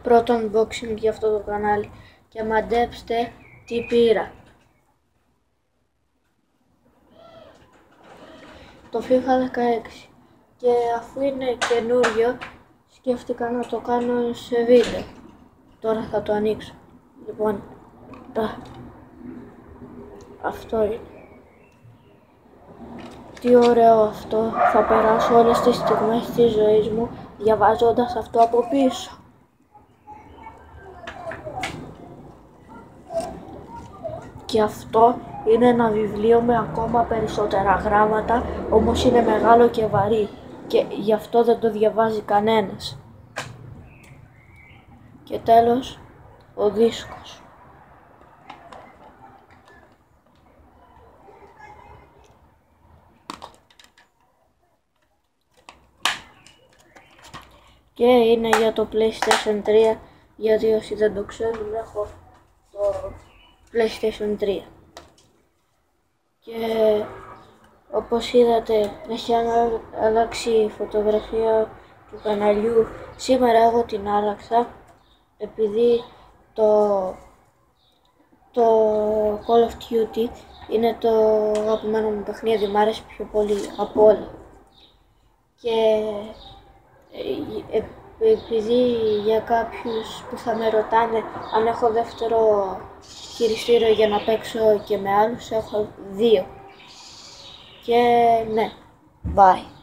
πρώτο unboxing για αυτό το κανάλι και μαντέψτε τι πήρα. Το FIFA 16 και αφού είναι καινούριο σκέφτηκα να το κάνω σε βίντεο. Τώρα θα το ανοίξω. Λοιπόν, αυτό είναι. Τι ωραίο αυτό, θα περάσω όλες τις στιγμές της ζωής μου διαβάζοντας αυτό από πίσω. Και αυτό είναι ένα βιβλίο με ακόμα περισσότερα γράμματα, όμως είναι μεγάλο και βαρύ και γι' αυτό δεν το διαβάζει κανένας. Και τέλος, ο δίσκος. Και είναι για το PlayStation 3, γιατί όσοι δεν το ξέρουν έχω το PlayStation 3. Και όπως είδατε έχει αλλάξει η φωτογραφία του καναλιού. Σήμερα εγώ την άλλαξα επειδή το Call of Duty είναι το αγαπημένο μου παιχνίδι, μου αρέσει πιο πολύ από όλα. Και επειδή για κάποιους που θα με ρωτάνε αν έχω δεύτερο χειριστήριο για να παίξω και με άλλους, έχω 2. Και ναι, bye.